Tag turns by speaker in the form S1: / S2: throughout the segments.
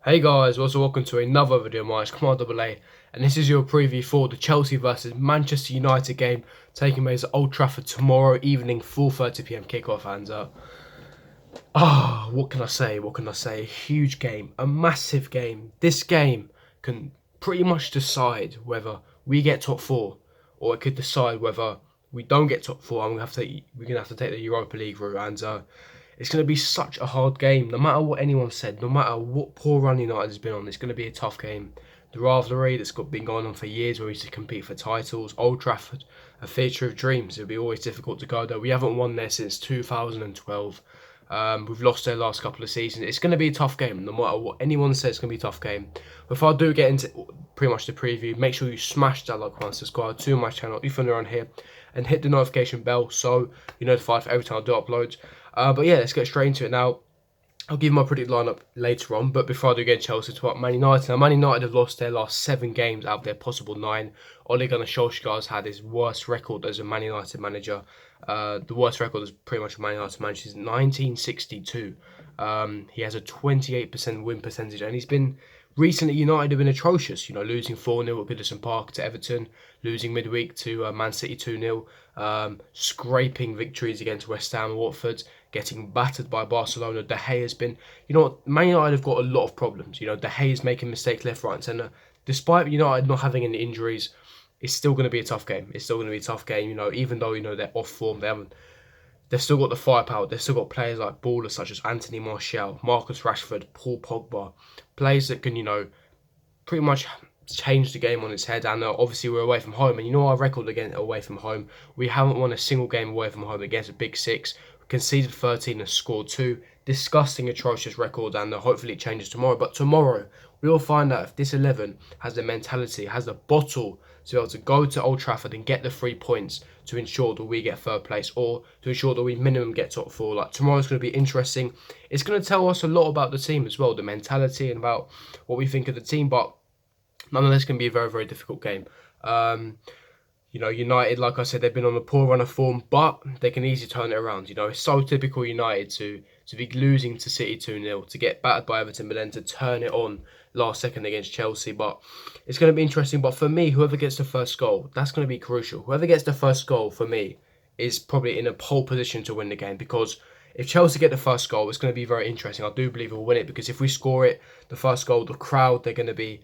S1: Hey guys, also welcome to another video of mine. It's Command AA, and this is your preview for the Chelsea versus Manchester United game taking place at Old Trafford tomorrow evening, 4:30 p.m. kickoff. And what can I say? What can I say? A huge game, a massive game. This game can pretty much decide whether we get top four, or it could decide whether we don't get top four, and we're gonna have to take the Europa League route. And it's going to be such a hard game. No matter what anyone said, no matter what poor run United has been on, it's going to be a tough game. The rivalry that's been going on for years, where we used to compete for titles, Old Trafford, a theatre of dreams. It'll be always difficult to go there. We haven't won there since 2012. We've lost their last couple of seasons. It's going to be a tough game. No matter what anyone says, it's going to be a tough game. Before I do get into pretty much the preview, make sure you smash that like button, subscribe to my channel if you're around here, and hit the notification bell so you're notified for every time I do upload. But yeah, let's get straight into it now. I'll give my predicted lineup later on, but before I do get Chelsea to Man United. Now, Man United have lost their last 7 games out of their possible 9. Ole Gunnar Solskjaer has had his worst record as a Man United manager. The worst record as pretty much a Man United manager since 1962. He has a 28% win percentage, and he's been recently. United have been atrocious. Losing 4-0 at Goodison Park to Everton, losing midweek to Man City 2-0, scraping victories against West Ham and Watford, getting battered by Barcelona. De Gea has been, Man United have got a lot of problems. De Gea is making mistakes left, right, and centre. Despite United not having any injuries, it's still going to be a tough game. It's still going to be a tough game. Even though they're off form, they've still got the firepower. They've still got players like ballers such as Anthony Martial, Marcus Rashford, Paul Pogba, players that can pretty much change the game on its head. And obviously we're away from home, and our record again away from home, we haven't won a single game away from home against a big six. Conceded 13 and scored 2. Disgusting, atrocious record, and hopefully it changes tomorrow. But tomorrow, we will find out if this 11 has the mentality, has the bottle to be able to go to Old Trafford and get the 3 points to ensure that we get third place, or to ensure that we minimum get top 4. Tomorrow's going to be interesting. It's going to tell us a lot about the team as well, the mentality, and about what we think of the team. But nonetheless, it's going to be a very, very difficult game. United, like I said, they've been on a poor run of form, but they can easily turn it around. It's so typical United to be losing to City 2-0, to get battered by Everton, but then to turn it on last second against Chelsea. But it's going to be interesting. But for me, whoever gets the first goal, that's going to be crucial. Whoever gets the first goal, for me, is probably in a pole position to win the game, because if Chelsea get the first goal, it's going to be very interesting. I do believe we'll win it, because if we score it, the first goal, the crowd, they're going to be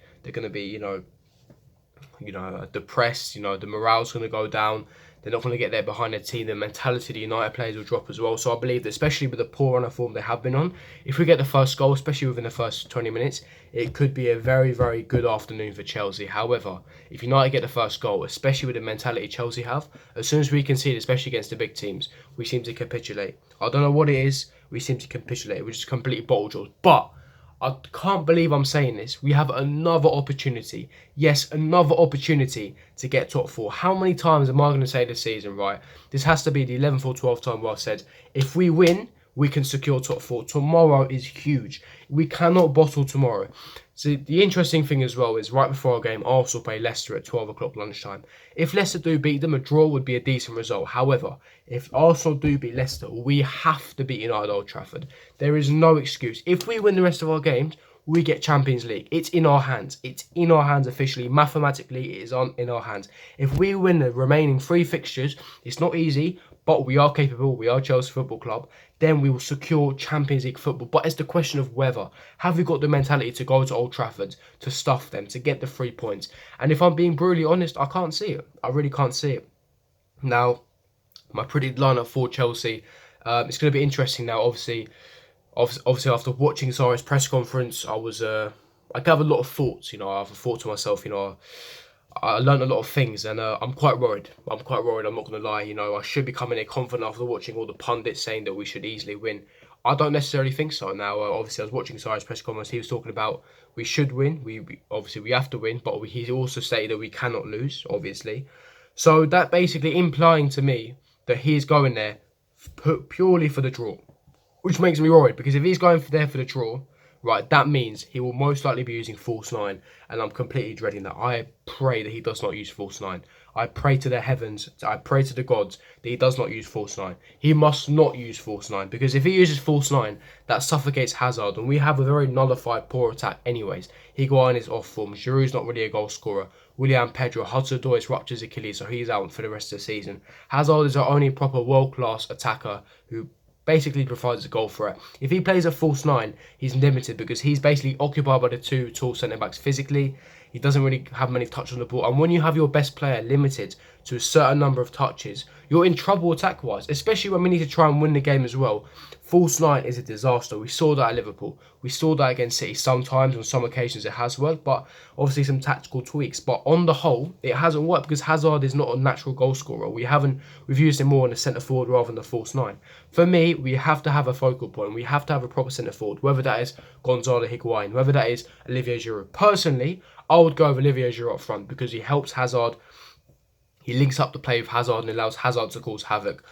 S1: depressed. The morale's going to go down. They're not going to get there behind their team. The mentality of the United players will drop as well. So I believe that, especially with the poor run of form they have been on, if we get the first goal, especially within the first 20 minutes, it could be a very, very good afternoon for Chelsea. However, if United get the first goal, especially with the mentality Chelsea have, as soon as we concede, especially against the big teams, we seem to capitulate. I don't know what it is. We seem to capitulate. We're just completely bottle jaws. But I can't believe I'm saying this. We have another opportunity. Yes, another opportunity to get top 4. How many times am I going to say this season, right? This has to be the 11th or 12th time where I've said, if we win, we can secure top 4. Tomorrow is huge. We cannot bottle tomorrow. So the interesting thing as well is, right before our game, Arsenal play Leicester at 12 o'clock lunchtime. If Leicester do beat them, a draw would be a decent result. However, if Arsenal do beat Leicester, we have to beat United at Old Trafford. There is no excuse. If we win the rest of our games, we get Champions League. It's in our hands. It's in our hands officially. Mathematically, it is in our hands. If we win the remaining 3 fixtures, it's not easy, but we are capable. We are Chelsea Football Club. Then we will secure Champions League football. But it's the question of whether. Have we got the mentality to go to Old Trafford, to stuff them, to get the 3 points? And if I'm being brutally honest, I can't see it. I really can't see it. Now, my predicted lineup for Chelsea, it's going to be interesting now. Obviously, after watching Sarri's press conference, I gathered a lot of thoughts. I've thought to myself, I learned a lot of things, and I'm quite worried. I'm not going to lie. I should be coming in confident after watching all the pundits saying that we should easily win. I don't necessarily think so. Now, obviously, I was watching Sarri's press conference. He was talking about we should win. We have to win, but he also stated that we cannot lose, obviously. So that basically implying to me that he's going there purely for the draw, which makes me worried, because if he's going there for the draw, right, that means he will most likely be using false nine, and I'm completely dreading that. I pray that he does not use false nine. I pray to the heavens, I pray to the gods that he does not use false nine. He must not use false nine, because if he uses false nine, that suffocates Hazard, and we have a very nullified poor attack anyways. Higuain is off form, Giroud's not really a goal scorer, Willian Pedro, Hudson-Odoi ruptures Achilles, so he's out for the rest of the season. Hazard is our only proper world-class attacker who basically provides a goal threat. If he plays a false nine, he's limited because he's basically occupied by the two tall centre-backs physically. He doesn't really have many touches on the ball. And when you have your best player limited to a certain number of touches, you're in trouble attack-wise, especially when we need to try and win the game as well. False nine is a disaster. We saw that at Liverpool. We saw that against City sometimes. On some occasions it has worked, but obviously some tactical tweaks. But on the whole, it hasn't worked because Hazard is not a natural goal scorer. We've used him more in the centre forward rather than the false nine. For me, we have to have a focal point. We have to have a proper centre forward, whether that is Gonzalo Higuain, whether that is Olivier Giroud. Personally, I would go with Olivier Giroud up front because he helps Hazard. He links up the play with Hazard and allows Hazard to cause havoc.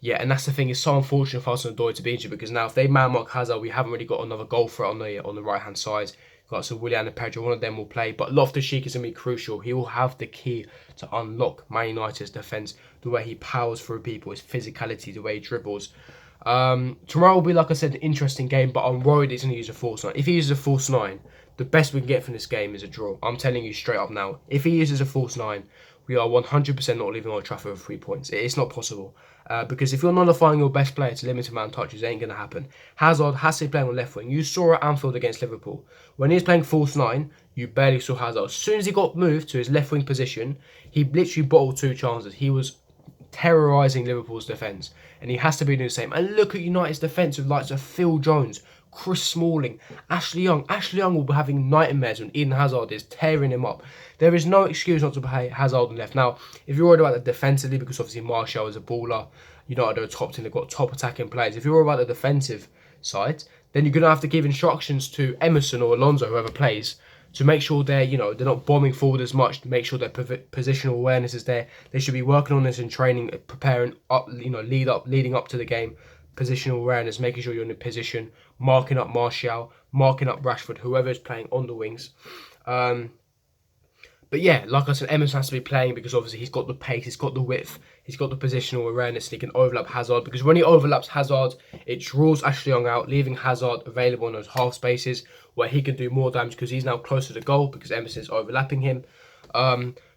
S1: Yeah, and that's the thing. It's so unfortunate for Hudson-Odoi to be injured because now if they man mark Hazard, we haven't really got another goal threat on the right hand side. Got so Willian and Pedro, one of them will play, but Loftus-Cheek is going to be crucial. He will have the key to unlock Man United's defence, the way he powers through people, his physicality, the way he dribbles. Tomorrow will be, like I said, an interesting game, but I'm worried he's going to use a false nine. If he uses a false nine, the best we can get from this game is a draw. I'm telling you straight up now. If he uses a false nine, we are 100% not leaving Old Trafford with 3 points. It's not possible. Because if you're nullifying your best player to limited amount of touches, it ain't going to happen. Hazard has to be playing on left wing. You saw at Anfield against Liverpool. When he was playing false nine, you barely saw Hazard. As soon as he got moved to his left wing position, he literally bottled 2 chances. He was terrorising Liverpool's defence. And he has to be doing the same. And look at United's defence with likes of Phil Jones, Chris Smalling, Ashley Young. Ashley Young will be having nightmares when Eden Hazard is tearing him up. There is no excuse not to play Hazard on left. Now, if you're worried about the defensively, because obviously Martial is a baller, United are a top team, they've got top attacking players. If you're worried about the defensive side, then you're going to have to give instructions to Emerson or Alonso, whoever plays, to make sure they're not bombing forward as much, to make sure their positional awareness is there. They should be working on this in training, preparing up, leading up to the game. Positional awareness, making sure you're in a position, marking up Martial, marking up Rashford, whoever is playing on the wings. But yeah, like I said, Emerson has to be playing because obviously he's got the pace, he's got the width, he's got the positional awareness, and he can overlap Hazard. Because when he overlaps Hazard, it draws Ashley Young out, leaving Hazard available in those half spaces where he can do more damage because he's now closer to goal because Emerson's overlapping him.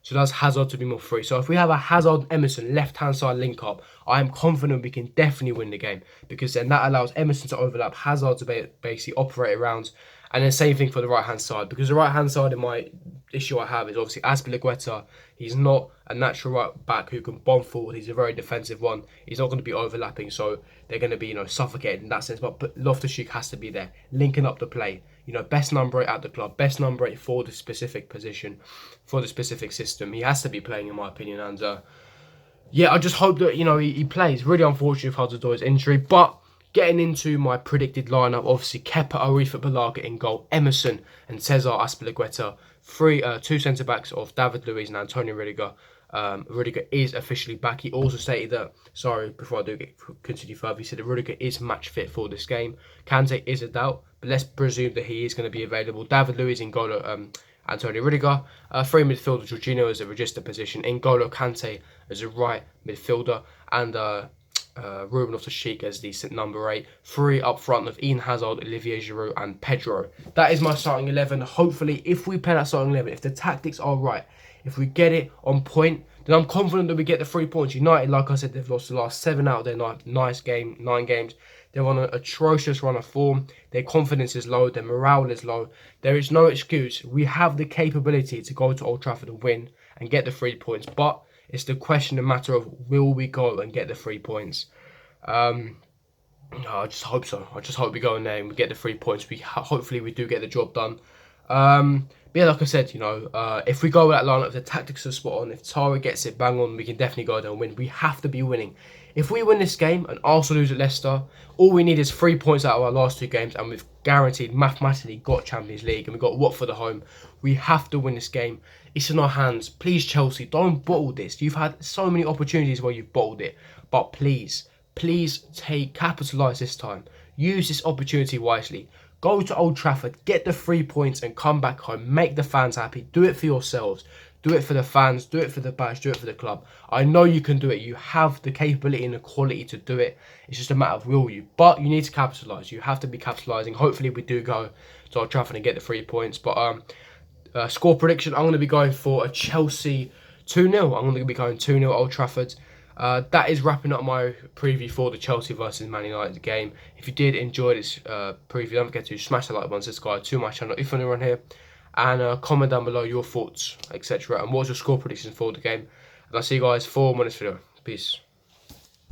S1: So that's Hazard to be more free. So if we have a Hazard-Emerson left-hand side link-up, I am confident we can definitely win the game because then that allows Emerson to overlap, Hazard to basically operate around, and then same thing for the right-hand side. Because the right-hand side, in my issue I have is obviously Azpilicueta. He's not a natural right back who can bomb forward. He's a very defensive one. He's not going to be overlapping, so they're going to be suffocated in that sense. But Loftus-Cheek has to be there, linking up the play. Best number 8 at the club, best number 8 for the specific position, for the specific system. He has to be playing, in my opinion. And yeah, I just hope that he plays. Really unfortunate for Hudson-Odoi's injury, but getting into my predicted lineup, obviously Kepa Arrizabalaga in goal, Emerson and Cesar Azpilicueta, two centre backs of David Luiz and Antonio Rudiger. Rudiger is officially back. He also stated that, before I do continue further, he said that Rudiger is match fit for this game. Kante is a doubt, but let's presume that he is going to be available. David Luiz in goal, Antonio Rudiger. Free midfielder, Jorginho as a register position. N'Golo Kante as a right midfielder. And Ruben Loftus-Cheek as the number 8. 3 up front of Eden Hazard, Olivier Giroud and Pedro. That is my starting 11. Hopefully, if we play that starting 11, if the tactics are right, if we get it on point, then I'm confident that we get the 3 points. United, like I said, they've lost the last 7 out of their 9 games. They're on an atrocious run of form. Their confidence is low. Their morale is low. There is no excuse. We have the capability to go to Old Trafford and win and get the 3 points. But it's the question, a matter of will we go and get the 3 points? I just hope so. I just hope we go in there and we get the 3 points. Hopefully we do get the job done. But yeah, like I said, if we go with that lineup, if the tactics are spot on, if Tara gets it bang on, we can definitely go there and win. We have to be winning. If we win this game and Arsenal lose at Leicester, all we need is 3 points out of our last 2 games, and we've guaranteed, mathematically, got Champions League, and we've got Watford at home. We have to win this game. It's in our hands. Please, Chelsea, don't bottle this. You've had so many opportunities where you've bottled it, but please capitalise this time. use this opportunity wisely. Go to Old Trafford, get the 3 points and come back home. Make the fans happy. Do it for yourselves. Do it for the fans. Do it for the badge. Do it for the club. I know you can do it. You have the capability and the quality to do it. It's just a matter of will you. But you need to capitalise. You have to be capitalising. Hopefully we do go to Old Trafford and get the 3 points. But score prediction, I'm going to be going for a Chelsea 2-0. I'm going to be going 2-0 Old Trafford. That is wrapping up my preview for the Chelsea versus Man United game. If you did enjoy this preview, don't forget to smash the like button, subscribe to my channel if you're new around here, and comment down below your thoughts, etc. And what's your score prediction for the game. And I'll see you guys for my next video. Peace.